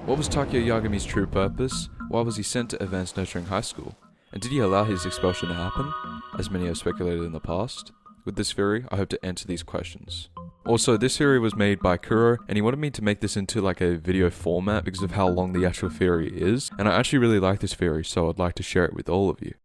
What was Takuya Yagami's true purpose? Why was he sent to Advanced Nurturing High School? And did he allow his expulsion to happen, as many have speculated in the past? With this theory, I hope to answer these questions. Also, this theory was made by Kuro, and he wanted me to make this into like a video format because of how long the actual theory is, and I actually really like this theory, so I'd like to share it with all of you.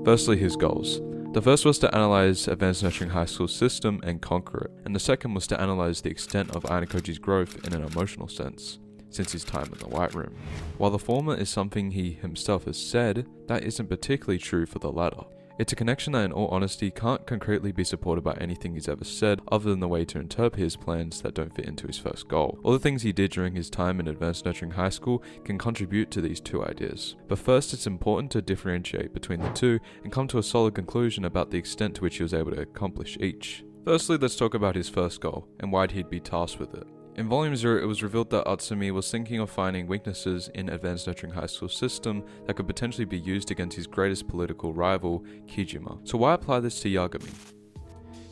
Firstly, his goals. The first was to analyze Advanced Nurturing High School's system and conquer it, and the second was to analyze the extent of Ayanokoji's growth in an emotional sense, since his time in the White Room. While the former is something he himself has said, that isn't particularly true for the latter. It's a connection that in all honesty can't concretely be supported by anything he's ever said other than the way to interpret his plans that don't fit into his first goal. All the things he did during his time in Advanced Nurturing High School can contribute to these two ideas. But first, it's important to differentiate between the two and come to a solid conclusion about the extent to which he was able to accomplish each. Firstly, let's talk about his first goal and why he'd be tasked with it. In Volume 0, it was revealed that Atsumi was thinking of finding weaknesses in Advanced Nurturing High School system that could potentially be used against his greatest political rival, Kijima. So why apply this to Yagami?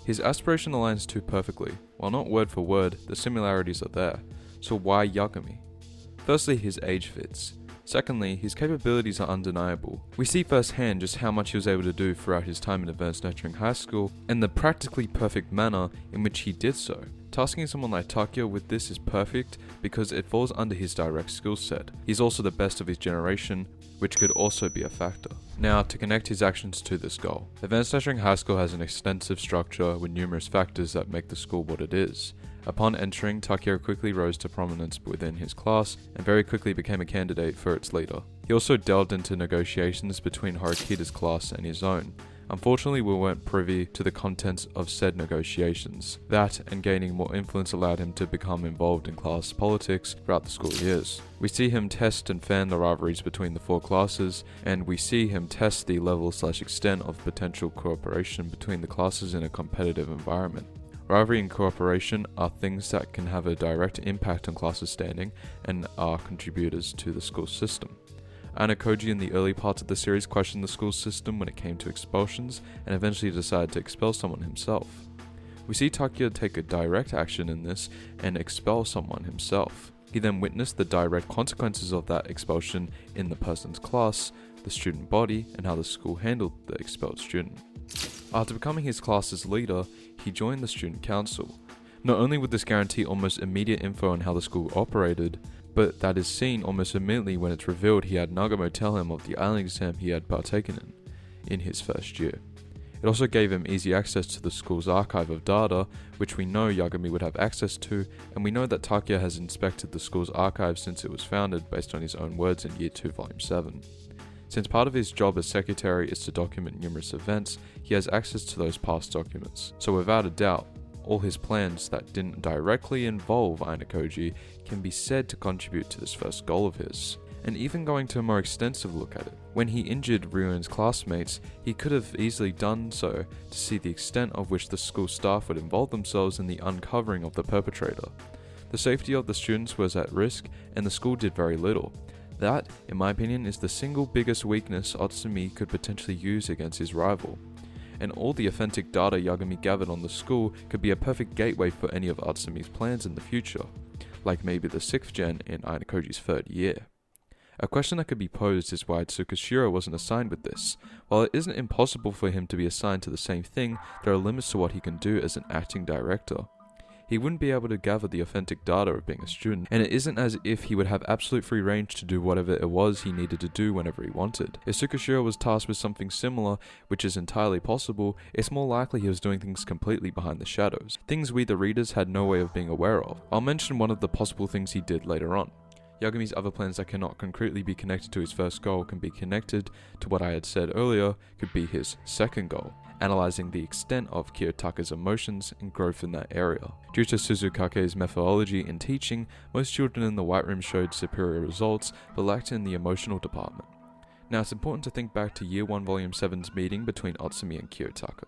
His aspiration aligns too perfectly. While not word for word, the similarities are there. So why Yagami? Firstly, his age fits. Secondly, his capabilities are undeniable. We see firsthand just how much he was able to do throughout his time in Advanced Nurturing High School, and the practically perfect manner in which he did so. Tasking someone like Takuya with this is perfect because it falls under his direct skill set. He's also the best of his generation, which could also be a factor. Now, to connect his actions to this goal. Advanced Nurturing High School has an extensive structure with numerous factors that make the school what it is. Upon entering, Takuya quickly rose to prominence within his class and very quickly became a candidate for its leader. He also delved into negotiations between Horikita's class and his own. Unfortunately, we weren't privy to the contents of said negotiations. That, and gaining more influence, allowed him to become involved in class politics throughout the school years. We see him test and fan the rivalries between the four classes, and we see him test the level/extent of potential cooperation between the classes in a competitive environment. Rivalry and cooperation are things that can have a direct impact on classes' standing and are contributors to the school system. Ayanokouji in the early parts of the series questioned the school system when it came to expulsions and eventually decided to expel someone himself. We see Takuya take a direct action in this and expel someone himself. He then witnessed the direct consequences of that expulsion in the person's class, the student body, and how the school handled the expelled student. After becoming his class's leader, he joined the student council. Not only would this guarantee almost immediate info on how the school operated, but that is seen almost immediately when it's revealed he had Nagamo tell him of the island exam he had partaken in his first year. It also gave him easy access to the school's archive of data, which we know Yagami would have access to, and we know that Takuya has inspected the school's archive since it was founded based on his own words in Year 2 Volume 7. Since part of his job as secretary is to document numerous events, he has access to those past documents. So without a doubt, all his plans that didn't directly involve Ayanokoji can be said to contribute to this first goal of his. And even going to a more extensive look at it, when he injured Ryuen's classmates, he could have easily done so to see the extent of which the school staff would involve themselves in the uncovering of the perpetrator. The safety of the students was at risk, and the school did very little. That, in my opinion, is the single biggest weakness Atsumi could potentially use against his rival. And all the authentic data Yagami gathered on the school could be a perfect gateway for any of Atsumi's plans in the future, like maybe the 6th gen in Ayanokoji's 3rd year. A question that could be posed is why Tsukishiro wasn't assigned with this. While it isn't impossible for him to be assigned to the same thing, there are limits to what he can do as an acting director. He wouldn't be able to gather the authentic data of being a student, and it isn't as if he would have absolute free range to do whatever it was he needed to do whenever he wanted. If Tsukishiro was tasked with something similar, which is entirely possible, it's more likely he was doing things completely behind the shadows, things we the readers had no way of being aware of. I'll mention one of the possible things he did later on. Yagami's other plans that cannot concretely be connected to his first goal can be connected to what I had said earlier could be his second goal, analyzing the extent of Kiyotaka's emotions and growth in that area. Due to Suzukake's methodology in teaching, most children in the White Room showed superior results but lacked in the emotional department. Now it's important to think back to Year 1 Volume 7's meeting between Atsumi and Kiyotaka.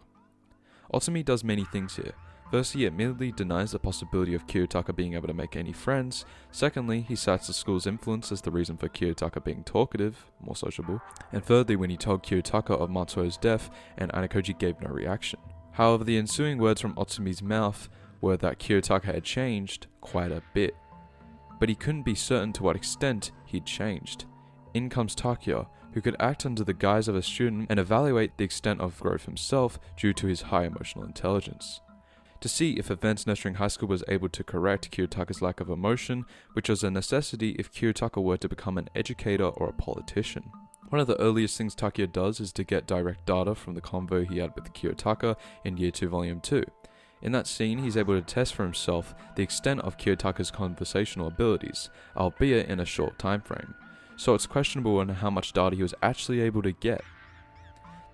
Atsumi does many things here. Firstly, he admittedly denies the possibility of Kiyotaka being able to make any friends. Secondly, he cites the school's influence as the reason for Kiyotaka being talkative, more sociable. And thirdly, when he told Kiyotaka of Matsuo's death, and Ayanokoji gave no reaction. However, the ensuing words from Atsumi's mouth were that Kiyotaka had changed quite a bit. but he couldn't be certain to what extent he'd changed. In comes Takuya, who could act under the guise of a student and evaluate the extent of growth himself due to his high emotional intelligence, to see if events nurturing high school was able to correct Kiyotaka's lack of emotion, which was a necessity if Kiyotaka were to become an educator or a politician. One of the earliest things Takuya does is to get direct data from the convo he had with Kiyotaka in Year 2 Volume 2. In that scene, he's able to test for himself the extent of Kiyotaka's conversational abilities, albeit in a short time frame, so it's questionable on how much data he was actually able to get.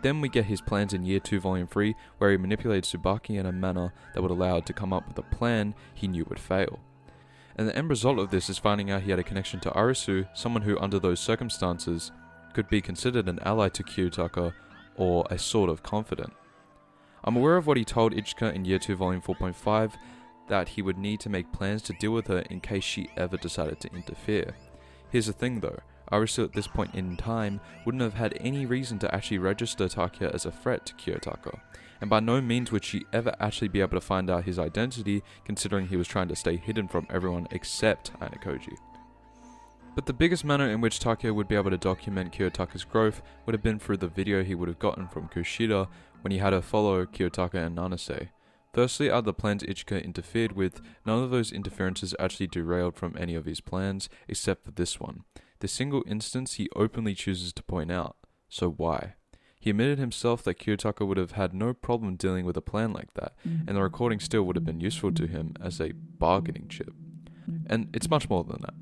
Then we get his plans in Year 2 Volume 3, where he manipulated Tsubaki in a manner that would allow him to come up with a plan he knew would fail. And the end result of this is finding out he had a connection to Airusu, someone who under those circumstances could be considered an ally to Kiyotaka or a sort of confidant. I'm aware of what he told Ichika in Year 2 Volume 4.5, that he would need to make plans to deal with her in case she ever decided to interfere. Here's the thing though, Airusu at this point in time wouldn't have had any reason to actually register Takuya as a threat to Kiyotaka, and by no means would she ever actually be able to find out his identity, considering he was trying to stay hidden from everyone except Ayanokoji. But the biggest manner in which Takuya would be able to document Kiyotaka's growth would have been through the video he would have gotten from Kushida when he had her follow Kiyotaka and Nanase. Firstly, out of the plans Ichika interfered with, none of those interferences actually derailed from any of his plans, except for this one. The single instance he openly chooses to point out. So why? He admitted himself that Kiyotaka would have had no problem dealing with a plan like that, and the recording still would have been useful to him as a bargaining chip. And it's much more than that.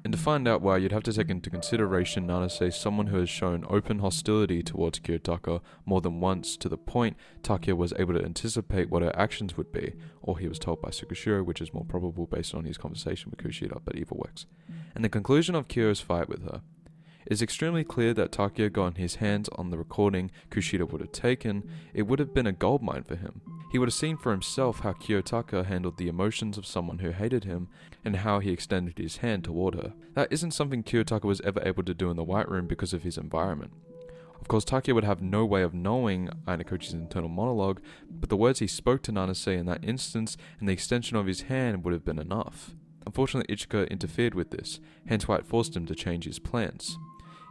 And to find out why, you'd have to take into consideration Nanase, someone who has shown open hostility towards Kiyotaka more than once, to the point Takuya was able to anticipate what her actions would be, or he was told by Tsukishiro, which is more probable based on his conversation with Kushida, but either works. And the conclusion of Kyo's fight with her. It is extremely clear that Takuya got his hands on the recording Kushida would have taken. It would have been a goldmine for him. He would have seen for himself how Kiyotaka handled the emotions of someone who hated him, and how he extended his hand toward her. That isn't something Kiyotaka was ever able to do in the White Room because of his environment. Of course, Takuya would have no way of knowing Ayanokoji's internal monologue, but the words he spoke to Nanase in that instance and the extension of his hand would have been enough. Unfortunately, Ichika interfered with this, hence why it forced him to change his plans.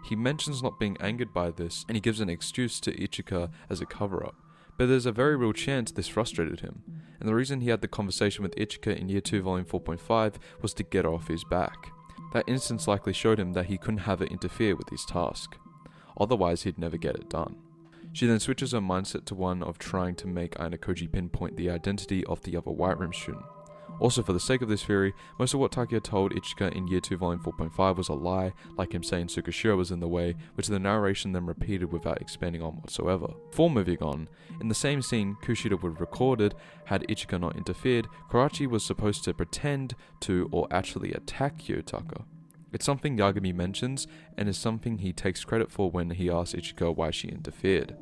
He mentions not being angered by this, and he gives an excuse to Ichika as a cover-up. But there's a very real chance this frustrated him, and the reason he had the conversation with Ichika in Year 2 Volume 4.5 was to get her off his back. That instance likely showed him that he couldn't have her interfere with his task. Otherwise, he'd never get it done. She then switches her mindset to one of trying to make Ayanokoji pinpoint the identity of the other White Room student. Also, for the sake of this theory, most of what Takuya told Ichika in Year 2 Volume 4.5 was a lie, like him saying Tsukishiro was in the way, which the narration then repeated without expanding on whatsoever. Before moving on, in the same scene Kushida would have recorded, had Ichika not interfered, Karachi was supposed to pretend to or actually attack Kiyotaka. It's something Yagami mentions, and is something he takes credit for when he asks Ichika why she interfered.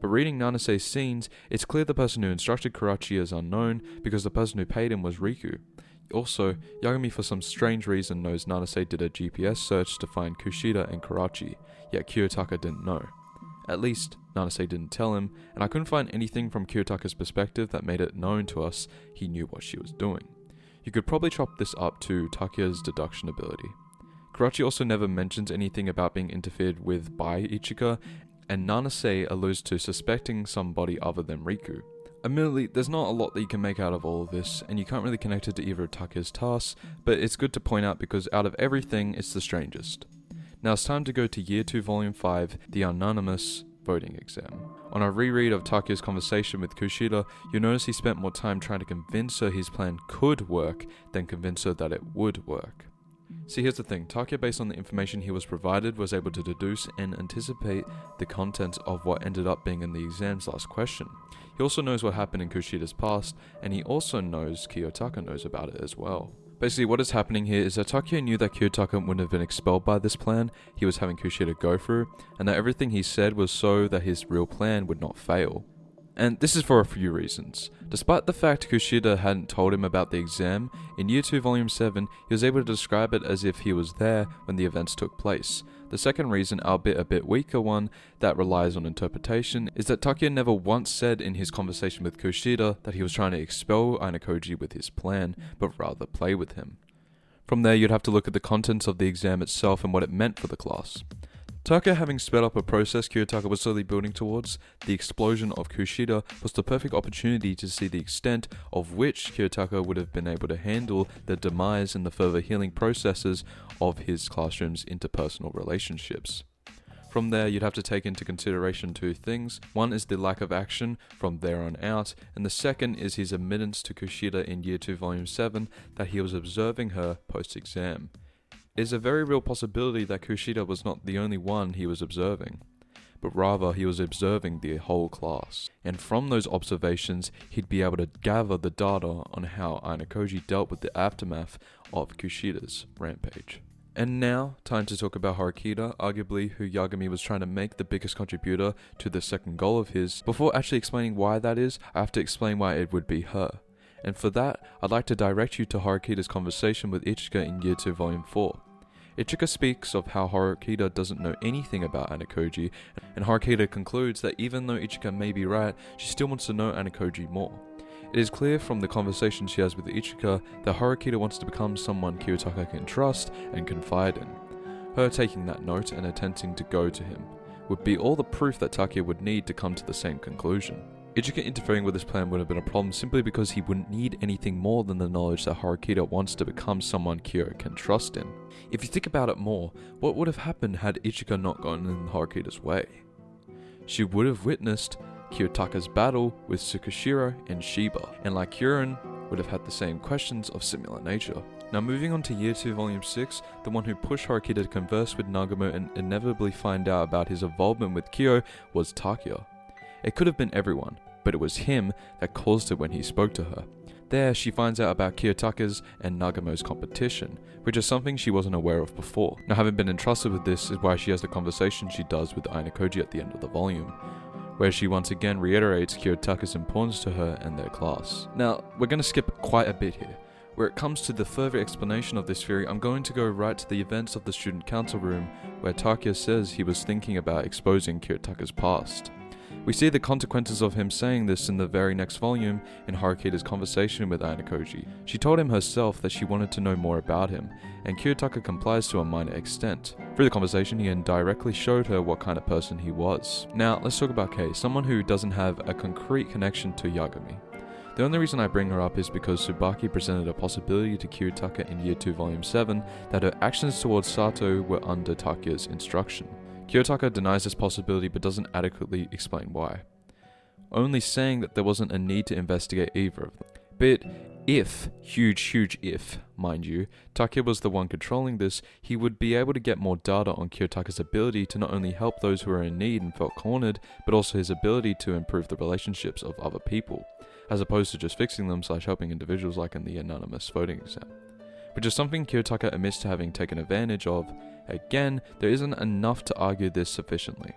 But reading Nanase's scenes, it's clear the person who instructed Karachi is unknown, because the person who paid him was Riku. Also, Yagami for some strange reason knows Nanase did a GPS search to find Kushida and Karachi, yet Kiyotaka didn't know. At least, Nanase didn't tell him, and I couldn't find anything from Kiyotaka's perspective that made it known to us he knew what she was doing. You could probably chop this up to Takuya's deduction ability. Karachi also never mentions anything about being interfered with by Ichika, and Nanase alludes to suspecting somebody other than Riku. Admittedly, there's not a lot that you can make out of all of this, and you can't really connect it to either of Takuya's tasks, but it's good to point out because out of everything, it's the strangest. Now it's time to go to Year 2 Volume 5, the anonymous voting exam. On a reread of Takuya's conversation with Kushida, you'll notice he spent more time trying to convince her his plan could work than convince her that it would work. See, here's the thing, Takuya, based on the information he was provided, was able to deduce and anticipate the contents of what ended up being in the exam's last question. He also knows what happened in Kushida's past, and he also knows Kiyotaka knows about it as well. Basically, what is happening here is that Takuya knew that Kiyotaka wouldn't have been expelled by this plan he was having Kushida go through, and that everything he said was so that his real plan would not fail. And this is for a few reasons. Despite the fact Kushida hadn't told him about the exam, in Year 2 Volume 7, he was able to describe it as if he was there when the events took place. The second reason, albeit a bit weaker one, that relies on interpretation, is that Takuya never once said in his conversation with Kushida that he was trying to expel Ayanokoji with his plan, but rather play with him. From there, you'd have to look at the contents of the exam itself and what it meant for the class. Takuya having sped up a process Kiyotaka was slowly building towards, the explosion of Kushida was the perfect opportunity to see the extent of which Kiyotaka would have been able to handle the demise and the further healing processes of his classroom's interpersonal relationships. From there, you'd have to take into consideration two things. One is the lack of action from there on out, and the second is his admittance to Kushida in Year 2 Volume 7 that he was observing her post-exam. It is a very real possibility that Kushida was not the only one he was observing, but rather he was observing the whole class. And from those observations, he'd be able to gather the data on how Ayanokoji dealt with the aftermath of Kushida's rampage. And now, time to talk about Horikita, arguably who Yagami was trying to make the biggest contributor to the second goal of his. Before actually explaining why that is, I have to explain why it would be her. And for that, I'd like to direct you to Horikita's conversation with Ichika in Year 2 Volume 4. Ichika speaks of how Horikita doesn't know anything about Ayanokoji, and Horikita concludes that even though Ichika may be right, she still wants to know Ayanokoji more. It is clear from the conversation she has with Ichika that Horikita wants to become someone Kiyotaka can trust and confide in. Her taking that note and attempting to go to him would be all the proof that Takuya would need to come to the same conclusion. Ichika interfering with this plan would have been a problem simply because he wouldn't need anything more than the knowledge that Horikita wants to become someone Kyo can trust in. If you think about it more, what would have happened had Ichika not gone in Horikita's way? She would have witnessed Kiyotaka's battle with Tsukushiro and Shiba, and like Ryuuen, would have had the same questions of similar nature. Now moving on to Year 2 Volume 6, the one who pushed Horikita to converse with Nagamo and inevitably find out about his involvement with Kyo was Takuya. It could have been everyone, but it was him that caused it when he spoke to her. There, she finds out about Kiyotaka's and Nagamo's competition, which is something she wasn't aware of before. Now, having been entrusted with this is why she has the conversation she does with Ayanokoji at the end of the volume, where she once again reiterates Kiyotaka's importance to her and their class. Now, we're going to skip quite a bit here. Where it comes to the further explanation of this theory, I'm going to go right to the events of the student council room, where Takuya says he was thinking about exposing Kiyotaka's past. We see the consequences of him saying this in the very next volume in Horikita's conversation with Ayanokoji. She told him herself that she wanted to know more about him, and Kiyotaka complies to a minor extent. Through the conversation, he indirectly showed her what kind of person he was. Now, let's talk about Kei, someone who doesn't have a concrete connection to Yagami. The only reason I bring her up is because Tsubaki presented a possibility to Kiyotaka in Year 2 Volume 7 that her actions towards Sato were under Takuya's instruction. Kiyotaka denies this possibility but doesn't adequately explain why, only saying that there wasn't a need to investigate either of them. But if, huge if, mind you, Takuya was the one controlling this, he would be able to get more data on Kiyotaka's ability to not only help those who are in need and felt cornered, but also his ability to improve the relationships of other people, as opposed to just fixing them / helping individuals like in the anonymous voting exam. Which is something Kiyotaka admits to having taken advantage of. Again, there isn't enough to argue this sufficiently.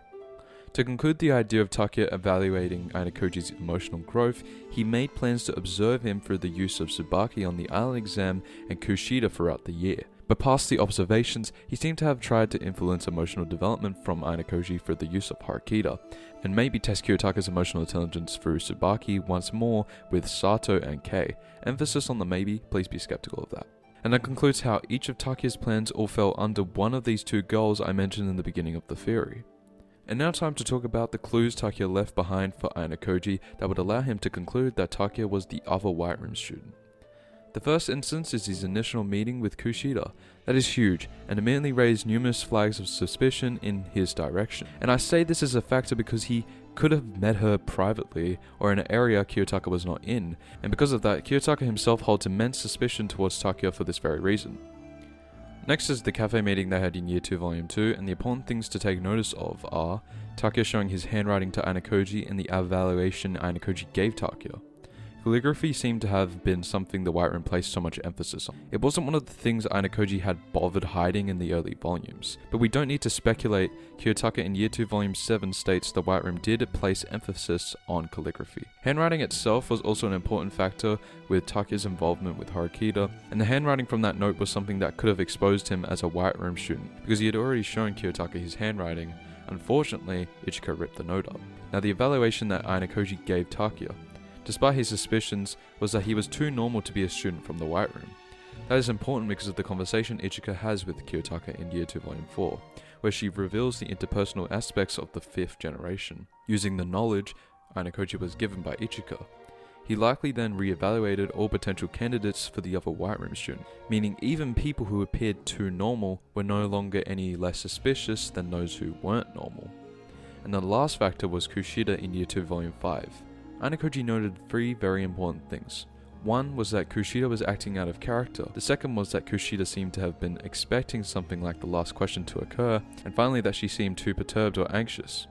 To conclude the idea of Takuya evaluating Ayanokoji's emotional growth, he made plans to observe him through the use of Tsubaki on the island exam and Kushida throughout the year. But past the observations, he seemed to have tried to influence emotional development from Ayanokoji through the use of Horikita, and maybe test Kiyotaka's emotional intelligence through Tsubaki once more with Sato and Kei. Emphasis on the maybe, please be skeptical of that. And that concludes how each of Takuya's plans all fell under one of these two goals I mentioned in the beginning of the theory. And now time to talk about the clues Takuya left behind for Ayanokoji that would allow him to conclude that Takuya was the other White Room student. The first instance is his initial meeting with Kushida. That is huge, and immediately raised numerous flags of suspicion in his direction. And I say this as a factor because he could have met her privately or in an area Kiyotaka was not in, and because of that, Kiyotaka himself holds immense suspicion towards Takuya for this very reason. Next is the cafe meeting they had in Year 2 Volume 2, and the important things to take notice of are Takuya showing his handwriting to Ayanokoji and the evaluation Ayanokoji gave Takuya. Calligraphy seemed to have been something the White Room placed so much emphasis on. It wasn't one of the things Ayanokoji had bothered hiding in the early volumes, but we don't need to speculate. Kiyotaka in Year 2 Volume 7 states the White Room did place emphasis on calligraphy. Handwriting itself was also an important factor with Takuya's involvement with Horikita, and the handwriting from that note was something that could have exposed him as a White Room student, because he had already shown Kiyotaka his handwriting. Unfortunately, Ichika ripped the note up. Now the evaluation that Ayanokoji gave Takuya, despite his suspicions, was that he was too normal to be a student from the White Room. That is important because of the conversation Ichika has with Kiyotaka in Year 2 Volume 4, where she reveals the interpersonal aspects of the 5th generation, using the knowledge Ayanokoji was given by Ichika. He likely then re-evaluated all potential candidates for the other White Room student, meaning even people who appeared too normal were no longer any less suspicious than those who weren't normal. And the last factor was Kushida in Year 2 Volume 5. Ayanokoji noted 3 very important things. One was that Kushida was acting out of character, the second was that Kushida seemed to have been expecting something like the last question to occur, and finally that she seemed too perturbed or anxious.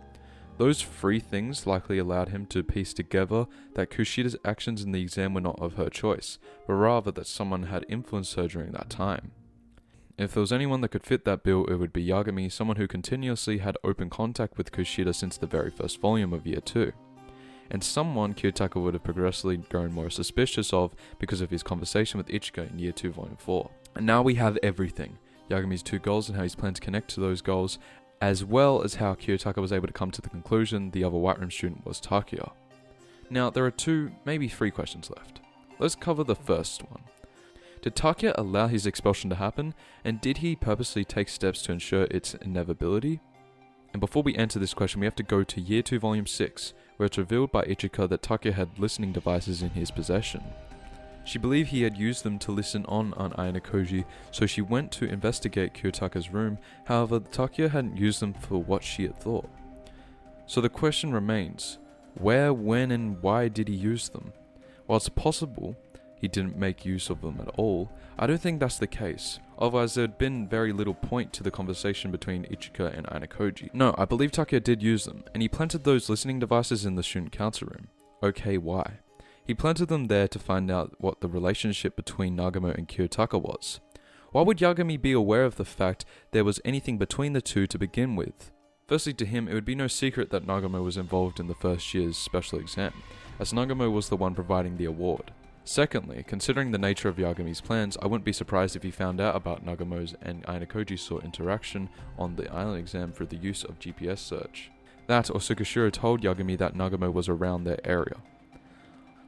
Those 3 things likely allowed him to piece together that Kushida's actions in the exam were not of her choice, but rather that someone had influenced her during that time. If there was anyone that could fit that bill, it would be Yagami, someone who continuously had open contact with Kushida since the very first volume of Year 2. And someone Kiyotaka would have progressively grown more suspicious of because of his conversation with Ichika in Year 2 Volume 4. And now we have everything. Yagami's 2 goals and how he's planned to connect to those goals, as well as how Kiyotaka was able to come to the conclusion the other White Room student was Takuya. Now, there are 2, maybe 3 questions left. Let's cover the first one. Did Takuya allow his expulsion to happen, and did he purposely take steps to ensure its inevitability? And before we answer this question, we have to go to Year 2 Volume 6, where it's revealed by Ichika that Takuya had listening devices in his possession. She believed he had used them to listen on Ayanokoji, so she went to investigate Kiyotaka's room. However, Takuya hadn't used them for what she had thought. So the question remains, where, when, and why did he use them? While it's possible he didn't make use of them at all, I don't think that's the case. Otherwise, there had been very little point to the conversation between Ichika and Ayanokoji. No, I believe Takuya did use them, and he planted those listening devices in the student council room. Okay, why? He planted them there to find out what the relationship between Nagamo and Kiyotaka was. Why would Yagami be aware of the fact there was anything between the two to begin with? Firstly, to him, it would be no secret that Nagamo was involved in the first year's special exam, as Nagamo was the one providing the award. Secondly, considering the nature of Yagami's plans, I wouldn't be surprised if he found out about Nagamo's and Ayanokoji's sort interaction on the island exam through the use of GPS search. That, or Tsukishiro told Yagami that Nagamo was around their area.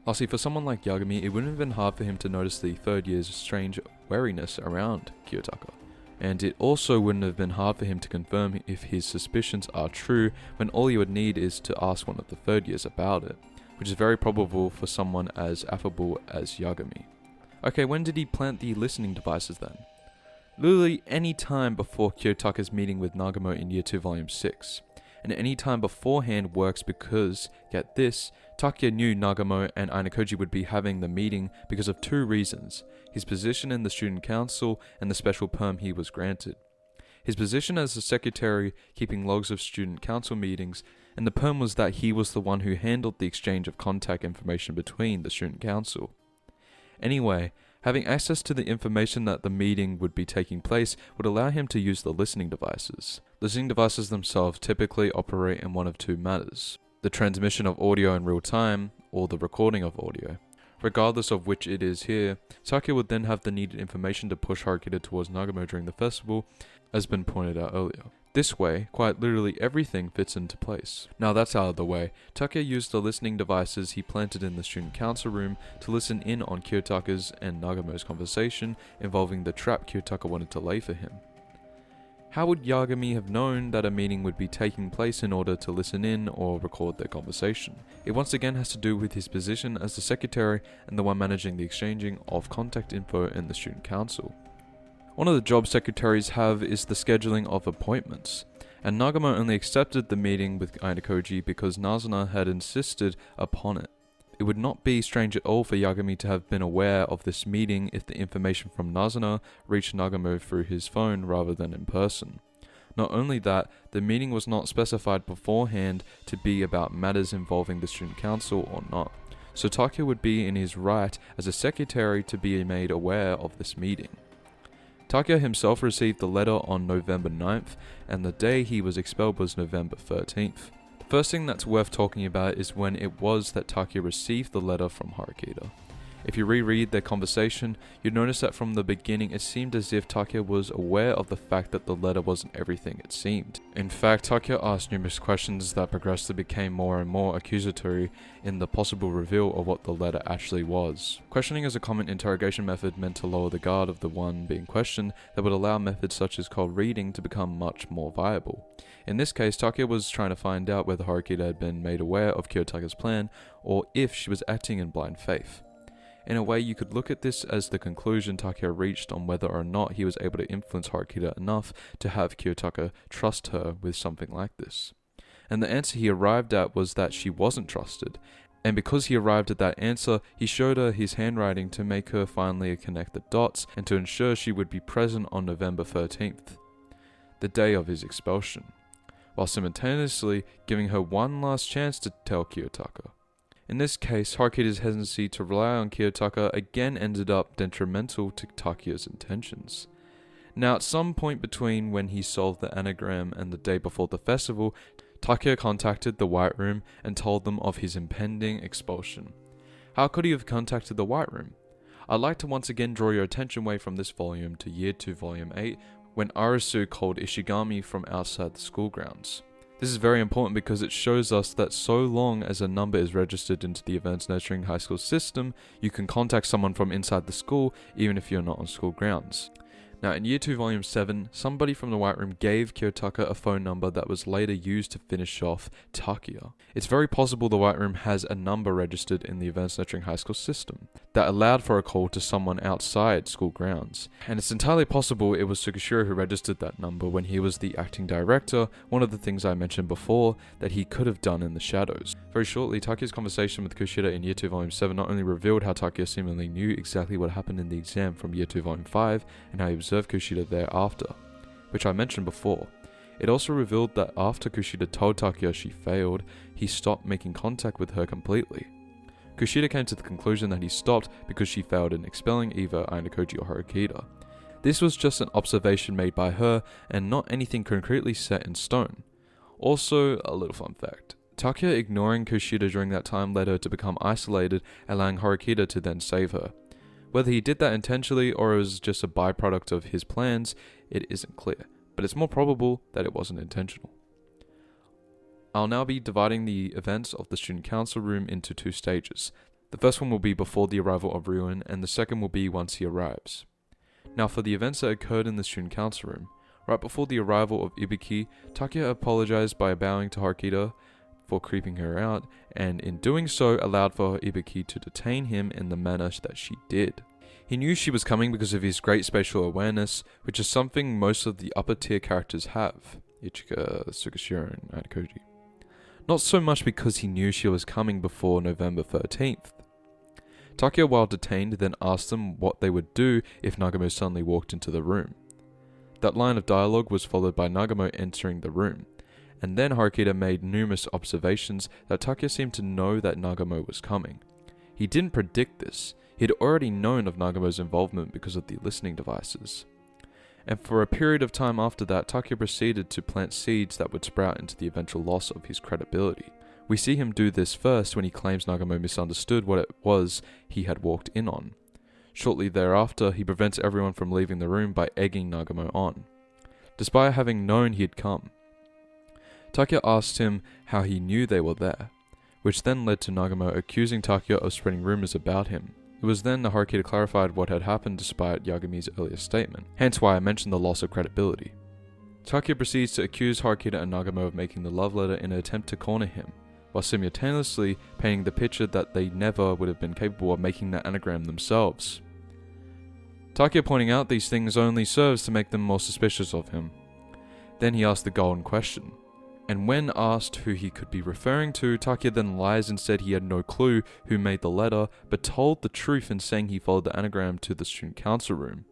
Lastly, for someone like Yagami, it wouldn't have been hard for him to notice the 3rd year's strange wariness around Kiyotaka. And it also wouldn't have been hard for him to confirm if his suspicions are true when all he would need is to ask one of the 3rd years about it, which is very probable for someone as affable as Yagami. Okay, when did he plant the listening devices then? Literally any time before Kiyotaka's meeting with Nagamo in Year 2 Volume 6. And any time beforehand works because, get this, Takuya knew Nagamo and Ayanokoji would be having the meeting because of 2 reasons: his position in the student council and the special perm he was granted. His position as the secretary, keeping logs of student council meetings, and the perm was that he was the one who handled the exchange of contact information between the student council. Anyway, having access to the information that the meeting would be taking place would allow him to use the listening devices. Listening devices themselves typically operate in one of 2 matters: the transmission of audio in real time, or the recording of audio. Regardless of which it is here, Takuya would then have the needed information to push Horikita towards Nagamo during the festival, as been pointed out earlier. This way, quite literally everything fits into place. Now that's out of the way, Takuya used the listening devices he planted in the student council room to listen in on Kiyotaka's and Nagamo's conversation involving the trap Kiyotaka wanted to lay for him. How would Yagami have known that a meeting would be taking place in order to listen in or record their conversation? It once again has to do with his position as the secretary and the one managing the exchanging of contact info in the student council. One of the jobs secretaries have is the scheduling of appointments, and Nagamo only accepted the meeting with Ayanokoji because Nazuna had insisted upon it. It would not be strange at all for Yagami to have been aware of this meeting if the information from Nazuna reached Nagamo through his phone rather than in person. Not only that, the meeting was not specified beforehand to be about matters involving the student council or not, so Takuya would be in his right as a secretary to be made aware of this meeting. Takuya himself received the letter on November 9th, and the day he was expelled was November 13th. The first thing that's worth talking about is when it was that Takuya received the letter from Horikita. If you reread their conversation, you'd notice that from the beginning it seemed as if Takuya was aware of the fact that the letter wasn't everything it seemed. In fact, Takuya asked numerous questions that progressively became more and more accusatory in the possible reveal of what the letter actually was. Questioning is a common interrogation method meant to lower the guard of the one being questioned that would allow methods such as cold reading to become much more viable. In this case, Takuya was trying to find out whether Horikita had been made aware of Kiyotaka's plan or if she was acting in blind faith. In a way, you could look at this as the conclusion Takuya reached on whether or not he was able to influence Horikita enough to have Kiyotaka trust her with something like this. And the answer he arrived at was that she wasn't trusted, and because he arrived at that answer, he showed her his handwriting to make her finally connect the dots and to ensure she would be present on November 13th, the day of his expulsion, while simultaneously giving her one last chance to tell Kiyotaka. In this case, Horikita's hesitancy to rely on Kiyotaka again ended up detrimental to Takuya's intentions. Now, at some point between when he solved the anagram and the day before the festival, Takuya contacted the White Room and told them of his impending expulsion. How could he have contacted the White Room? I'd like to once again draw your attention away from this volume to Year 2, Volume 8, when Airusu called Ishigami from outside the school grounds. This is very important because it shows us that so long as a number is registered into the Advanced Nurturing High School system, you can contact someone from inside the school even if you're not on school grounds. Now, in Year 2, Volume 7, somebody from the White Room gave Kiyotaka a phone number that was later used to finish off Takuya. It's very possible the White Room has a number registered in the Advanced Nurturing High School system that allowed for a call to someone outside school grounds. And it's entirely possible it was Tsukishiro who registered that number when he was the acting director, one of the things I mentioned before that he could have done in the shadows. Very shortly, Takuya's conversation with Kushida in Year 2, Volume 7 not only revealed how Takuya seemingly knew exactly what happened in the exam from Year 2, Volume 5, and how he observed Kushida thereafter, which I mentioned before. It also revealed that after Kushida told Takuya she failed, he stopped making contact with her completely. Kushida came to the conclusion that he stopped because she failed in expelling either Ayanokoji or Horikita. This was just an observation made by her and not anything concretely set in stone. Also, a little fun fact. Takuya ignoring Kushida during that time led her to become isolated, allowing Horikita to then save her. Whether he did that intentionally or it was just a byproduct of his plans, it isn't clear, but it's more probable that it wasn't intentional. I'll now be dividing the events of the student council room into two stages. The first one will be before the arrival of Ryuuen, and the second will be once he arrives. Now, for the events that occurred in the student council room, right before the arrival of Ibuki, Takuya apologized by bowing to Horikita for creeping her out, and in doing so allowed for Ibuki to detain him in the manner that she did. He knew she was coming because of his great spatial awareness, which is something most of the upper tier characters have, Ichika, Tsukishiro, and Ayanokoji. Not so much because he knew she was coming before November 13th. Takuya, while detained, then asked them what they would do if Nagamo suddenly walked into the room. That line of dialogue was followed by Nagamo entering the room, and then Horikita made numerous observations that Takuya seemed to know that Nagamo was coming. He didn't predict this, he had already known of Nagamo's involvement because of the listening devices. And for a period of time after that, Takuya proceeded to plant seeds that would sprout into the eventual loss of his credibility. We see him do this first when he claims Nagamo misunderstood what it was he had walked in on. Shortly thereafter, he prevents everyone from leaving the room by egging Nagamo on, despite having known he had come. Takuya asked him how he knew they were there, which then led to Nagamo accusing Takuya of spreading rumors about him. It was then that Horikita clarified what had happened despite Yagami's earlier statement, hence why I mentioned the loss of credibility. Takuya proceeds to accuse Horikita and Nagamo of making the love letter in an attempt to corner him, while simultaneously painting the picture that they never would have been capable of making that anagram themselves. Takuya pointing out these things only serves to make them more suspicious of him. Then he asked the golden question, and when asked who he could be referring to, Takuya then lies and said he had no clue who made the letter, but told the truth in saying he followed the anagram to the student council room.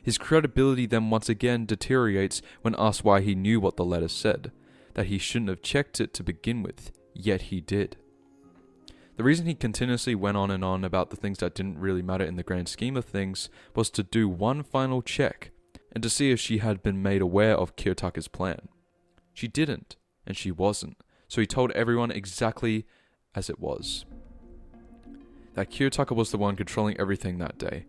His credibility then once again deteriorates when asked why he knew what the letter said, that he shouldn't have checked it to begin with, yet he did. The reason he continuously went on and on about the things that didn't really matter in the grand scheme of things was to do one final check, and to see if she had been made aware of Kiyotaka's plan. She didn't, and she wasn't, so he told everyone exactly as it was. that Kiyotaka was the one controlling everything that day.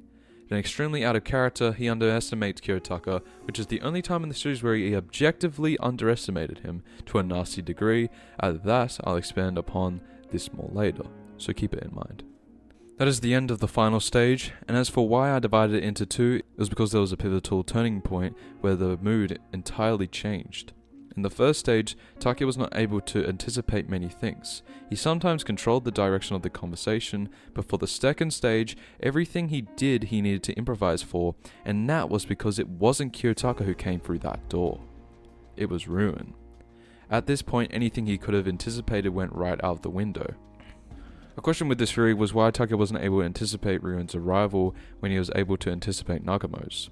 And extremely out of character, he underestimates Kiyotaka, which is the only time in the series where he objectively underestimated him to a nasty degree. At that, I'll expand upon this more later, so keep it in mind. That is the end of the final stage, and as for why I divided it into two, it was because there was a pivotal turning point where the mood entirely changed. In the first stage, Takuya was not able to anticipate many things. He sometimes controlled the direction of the conversation, but for the second stage, everything he did he needed to improvise for, and that was because it wasn't Kiyotaka who came through that door. It was Ryuuen. At this point, anything he could have anticipated went right out the window. A question with this theory was why Takuya wasn't able to anticipate Ryuen's arrival when he was able to anticipate Nagamo's.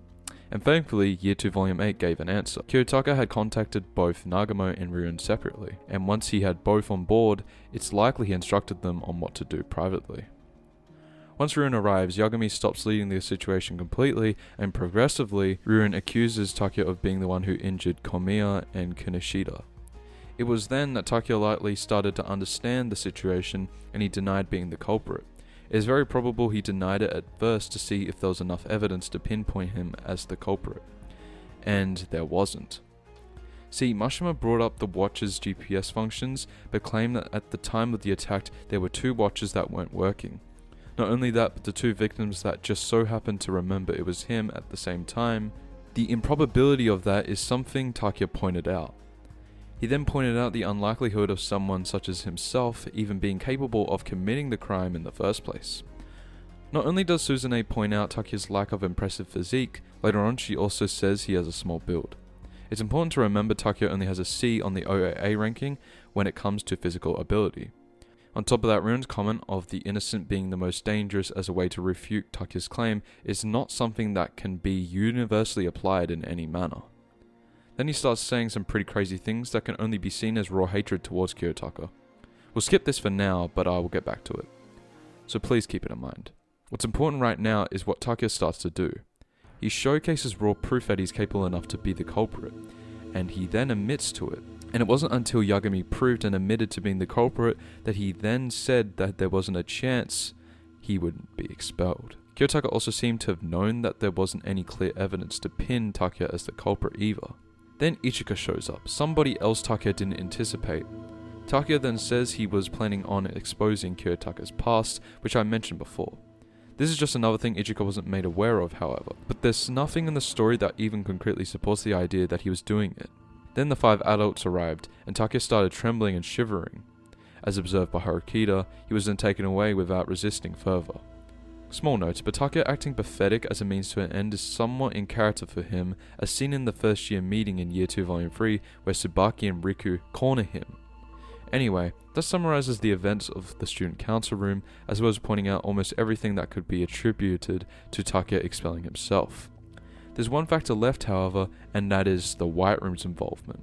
And thankfully, Year 2 Volume 8 gave an answer. Kiyotaka had contacted both Nagamo and Ryuuen separately, and once he had both on board, it's likely he instructed them on what to do privately. Once Ryuuen arrives, Yagami stops leading the situation completely, and progressively, Ryuuen accuses Takuya of being the one who injured Komiya and Kinoshita. It was then that Takuya lightly started to understand the situation, and he denied being the culprit. It is very probable he denied it at first to see if there was enough evidence to pinpoint him as the culprit. And there wasn't. See, Mashima brought up the watch's GPS functions, but claimed that at the time of the attack there were 2 watches that weren't working. Not only that, but the 2 victims that just so happened to remember it was him at the same time. The improbability of that is something Takuya pointed out. He then pointed out the unlikelihood of someone such as himself even being capable of committing the crime in the first place. Not only does Suzune point out Takuya's lack of impressive physique, later on she also says he has a small build. It's important to remember Takuya only has a C on the OAA ranking when it comes to physical ability. On top of that, Ryuen's comment of the innocent being the most dangerous as a way to refute Takuya's claim is not something that can be universally applied in any manner. Then he starts saying some pretty crazy things that can only be seen as raw hatred towards Kiyotaka. We'll skip this for now, but I will get back to it. So please keep it in mind. What's important right now is what Takuya starts to do. He showcases raw proof that he's capable enough to be the culprit, and he then admits to it. And it wasn't until Yagami proved and admitted to being the culprit that he then said that there wasn't a chance he would be expelled. Kiyotaka also seemed to have known that there wasn't any clear evidence to pin Takuya as the culprit either. Then Ichika shows up, somebody else Takuya didn't anticipate. Takuya then says he was planning on exposing Kiyotaka's past, which I mentioned before. This is just another thing Ichika wasn't made aware of, however, but there's nothing in the story that even concretely supports the idea that he was doing it. Then the 5 adults arrived, and Takuya started trembling and shivering. As observed by Horikita, he was then taken away without resisting further. Small note, but Takuya acting pathetic as a means to an end is somewhat in character for him, as seen in the first year meeting in Year 2 Volume 3, where Tsubaki and Riku corner him. Anyway, that summarizes the events of the student council room, as well as pointing out almost everything that could be attributed to Takuya expelling himself. There's one factor left, however, and that is the White Room's involvement.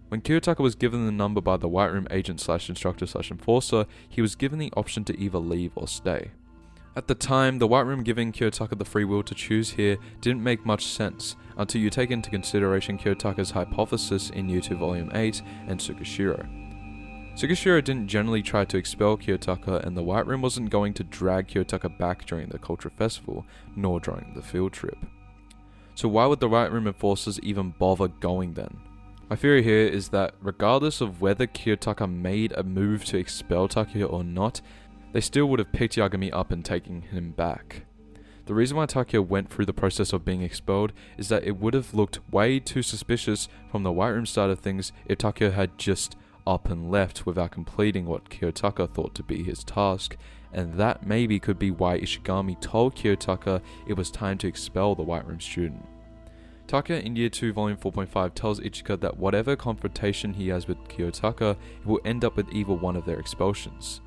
When Kiyotaka was given the number by the White Room agent / instructor / enforcer, he was given the option to either leave or stay. At the time, the White Room giving Kiyotaka the free will to choose here didn't make much sense until you take into consideration Kiyotaka's hypothesis in Year 2 Volume 8 and Tsukishiro. Tsukishiro didn't generally try to expel Kiyotaka, and the White Room wasn't going to drag Kiyotaka back during the Culture Festival, nor during the field trip. So why would the White Room enforcers even bother going then? My theory here is that regardless of whether Kiyotaka made a move to expel Takuya or not, they still would have picked Yagami up and taken him back. The reason why Takuya went through the process of being expelled is that it would have looked way too suspicious from the White Room side of things if Takuya had just up and left without completing what Kiyotaka thought to be his task, and that maybe could be why Ishigami told Kiyotaka it was time to expel the White Room student. Takuya in Year 2 Volume 4.5 tells Ichika that whatever confrontation he has with Kiyotaka, it will end up with either one of their expulsions.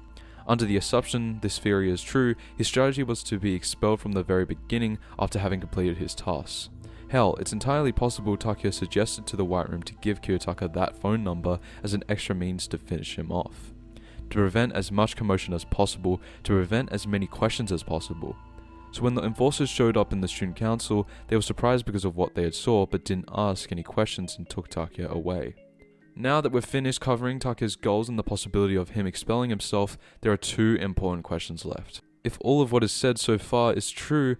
Under the assumption this theory is true, his strategy was to be expelled from the very beginning after having completed his tasks. Hell, it's entirely possible Takuya suggested to the White Room to give Kiyotaka that phone number as an extra means to finish him off. To prevent as much commotion as possible, to prevent as many questions as possible. So when the enforcers showed up in the student council, they were surprised because of what they had saw but didn't ask any questions and took Takuya away. Now that we've finished covering Takuya's goals and the possibility of him expelling himself, there are 2 important questions left. If all of what is said so far is true,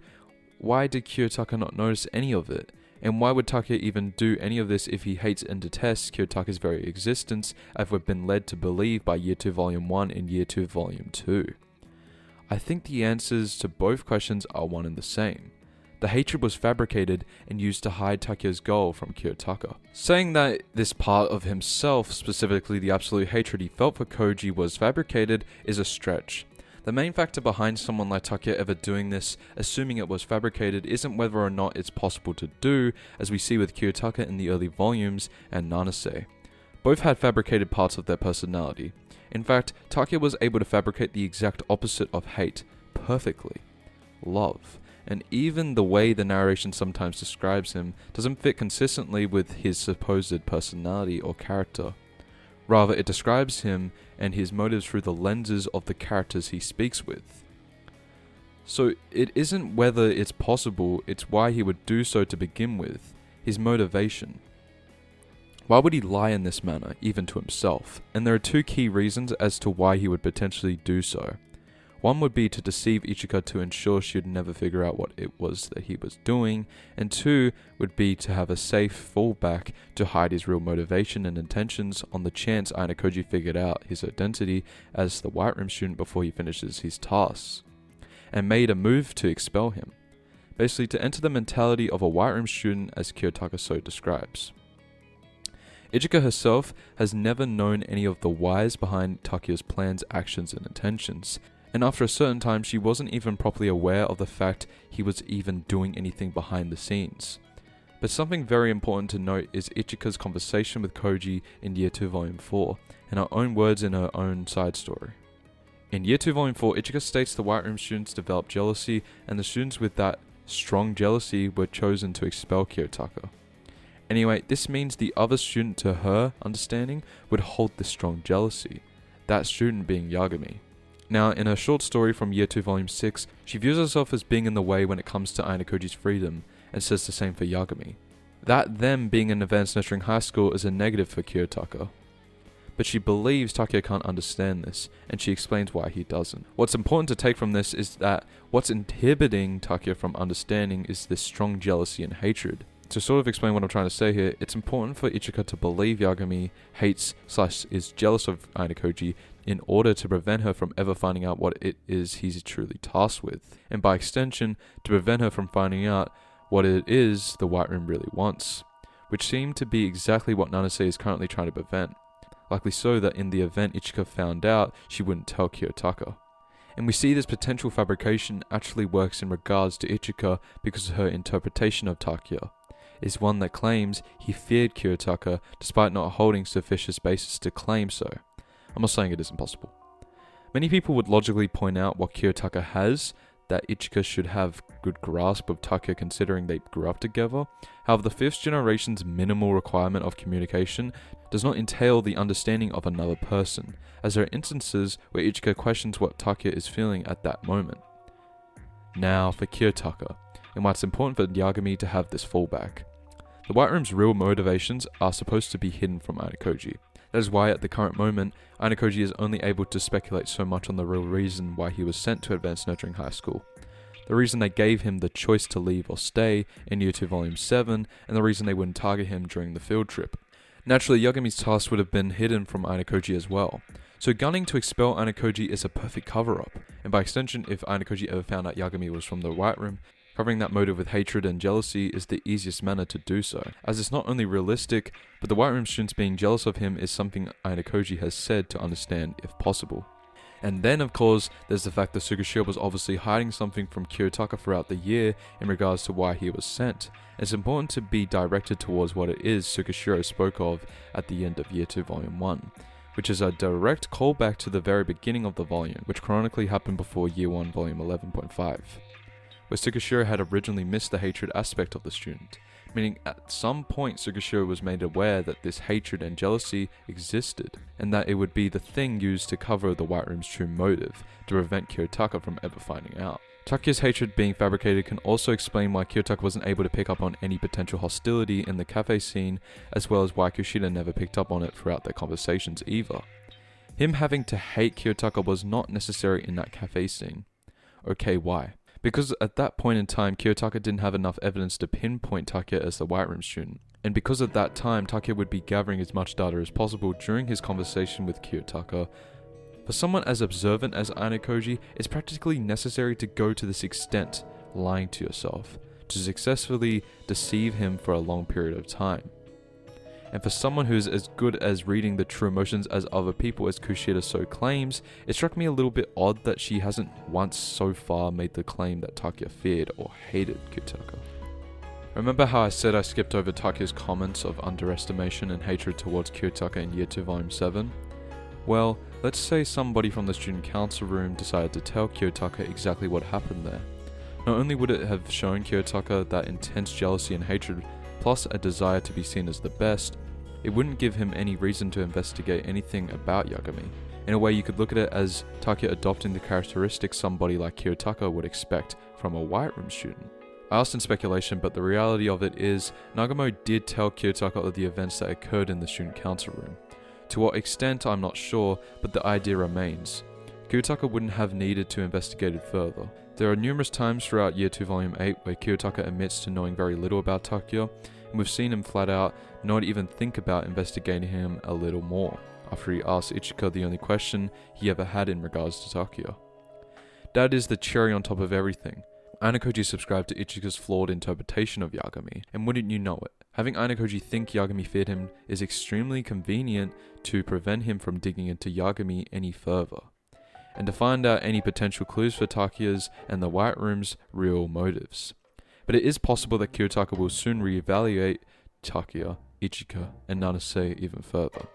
why did Kiyotaka not notice any of it? And why would Takuya even do any of this if he hates and detests Kiyotaka's very existence, as we've been led to believe by Year 2 Volume 1 and Year 2 Volume 2? I think the answers to both questions are one and the same. The hatred was fabricated and used to hide Takuya's goal from Kiyotaka. Saying that this part of himself, specifically the absolute hatred he felt for Koji, was fabricated is a stretch. The main factor behind someone like Takuya ever doing this, assuming it was fabricated, isn't whether or not it's possible to do, as we see with Kiyotaka in the early volumes and Nanase. Both had fabricated parts of their personality. In fact, Takuya was able to fabricate the exact opposite of hate, perfectly. Love. And even the way the narration sometimes describes him doesn't fit consistently with his supposed personality or character. Rather, it describes him and his motives through the lenses of the characters he speaks with. So it isn't whether it's possible, it's why he would do so to begin with, his motivation. Why would he lie in this manner, even to himself? And there are two key reasons as to why he would potentially do so. One would be to deceive Ichika to ensure she would never figure out what it was that he was doing, and two would be to have a safe fallback to hide his real motivation and intentions on the chance Ayanokoji figured out his identity as the White Room student before he finishes his tasks, and made a move to expel him. Basically, to enter the mentality of a White Room student as Kiyotaka so describes. Ichika herself has never known any of the whys behind Takuya's plans, actions, and intentions. And after a certain time, she wasn't even properly aware of the fact he was even doing anything behind the scenes. But something very important to note is Ichika's conversation with Koji in Year 2 Volume 4, and her own words in her own side story. In Year 2 Volume 4, Ichika states the White Room students developed jealousy, and the students with that strong jealousy were chosen to expel Kiyotaka. Anyway, this means the other student, to her understanding, would hold this strong jealousy, that student being Yagami. Now, in her short story from Year 2 Volume 6, she views herself as being in the way when it comes to Ayanokoji's freedom, and says the same for Yagami. That them being in advanced nurturing high school is a negative for Kiyotaka. But she believes Takuya can't understand this, and she explains why he doesn't. What's important to take from this is that what's inhibiting Takuya from understanding is this strong jealousy and hatred. To sort of explain what I'm trying to say here, it's important for Ichika to believe Yagami hates/is jealous of Ayanokoji in order to prevent her from ever finding out what it is he's truly tasked with, and by extension, to prevent her from finding out what it is the White Room really wants, which seemed to be exactly what Nanase is currently trying to prevent. Likely so that in the event Ichika found out, she wouldn't tell Kiyotaka. And we see this potential fabrication actually works in regards to Ichika because her interpretation of Takuya is one that claims he feared Kiyotaka despite not holding sufficient basis to claim so. I'm not saying it isn't possible. Many people would logically point out what Kiyotaka has, that Ichika should have good grasp of Takuya considering they grew up together. However, the 5th generation's minimal requirement of communication does not entail the understanding of another person, as there are instances where Ichika questions what Takuya is feeling at that moment. Now for Kiyotaka, and why it's important for Yagami to have this fallback. The White Room's real motivations are supposed to be hidden from Ayanokoji. That is why at the current moment, Ayanokoji is only able to speculate so much on the real reason why he was sent to Advanced Nurturing High School. The reason they gave him the choice to leave or stay in Year 2 Volume 7, and the reason they wouldn't target him during the field trip. Naturally, Yagami's task would have been hidden from Ayanokoji as well. So gunning to expel Ayanokoji is a perfect cover-up, and by extension, if Ayanokoji ever found out Yagami was from the White Room, covering that motive with hatred and jealousy is the easiest manner to do so, as it's not only realistic, but the White Room students being jealous of him is something Ayanokoji has said to understand if possible. And then, of course, there's the fact that Sugashiro was obviously hiding something from Kiyotaka throughout the year in regards to why he was sent. It's important to be directed towards what it is Sugashiro spoke of at the end of Year 2 Volume 1, which is a direct callback to the very beginning of the volume, which chronically happened before Year 1 Volume 11.5. Where Sugashiro had originally missed the hatred aspect of the student, meaning at some point Sugashiro was made aware that this hatred and jealousy existed, and that it would be the thing used to cover the White Room's true motive, to prevent Kiyotaka from ever finding out. Takuya's hatred being fabricated can also explain why Kiyotaka wasn't able to pick up on any potential hostility in the cafe scene, as well as why Kushida never picked up on it throughout their conversations either. Him having to hate Kiyotaka was not necessary in that cafe scene. Okay, why? Because at that point in time, Kiyotaka didn't have enough evidence to pinpoint Takuya as the White Room student. And because at that time, Takuya would be gathering as much data as possible during his conversation with Kiyotaka. For someone as observant as Ayanokoji, it's practically necessary to go to this extent, lying to yourself, to successfully deceive him for a long period of time. And for someone who is as good as reading the true emotions as other people as Kushida so claims, it struck me a little bit odd that she hasn't once so far made the claim that Takuya feared or hated Kiyotaka. Remember how I said I skipped over Takuya's comments of underestimation and hatred towards Kiyotaka in Year 2 Volume 7? Well, let's say somebody from the student council room decided to tell Kiyotaka exactly what happened there. Not only would it have shown Kiyotaka that intense jealousy and hatred, plus a desire to be seen as the best, it wouldn't give him any reason to investigate anything about Yagami. In a way, you could look at it as Takuya adopting the characteristics somebody like Kiyotaka would expect from a White Room student. I asked in speculation, but the reality of it is, Nagamo did tell Kiyotaka of the events that occurred in the student council room. To what extent, I'm not sure, but the idea remains. Kiyotaka wouldn't have needed to investigate it further. There are numerous times throughout Year 2 Volume 8 where Kiyotaka admits to knowing very little about Takuya, and we've seen him flat out not even think about investigating him a little more, after he asked Ichika the only question he ever had in regards to Takuya. That is the cherry on top of everything. Ayanokoji subscribed to Ichika's flawed interpretation of Yagami, and wouldn't you know it, having Ayanokoji think Yagami feared him is extremely convenient to prevent him from digging into Yagami any further, and to find out any potential clues for Takuya's and the White Room's real motives. But it is possible that Kiyotaka will soon reevaluate Takuya, Ichika, and Nanase even further.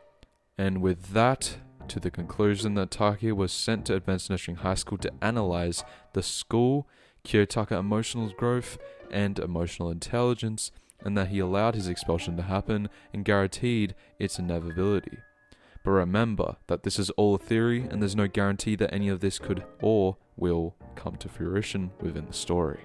And with that, to the conclusion that Takuya was sent to Advanced Nurturing High School to analyze the school, Kiyotaka emotional growth, and emotional intelligence, and that he allowed his expulsion to happen and guaranteed its inevitability. But remember that this is all a theory, and there's no guarantee that any of this could or will come to fruition within the story.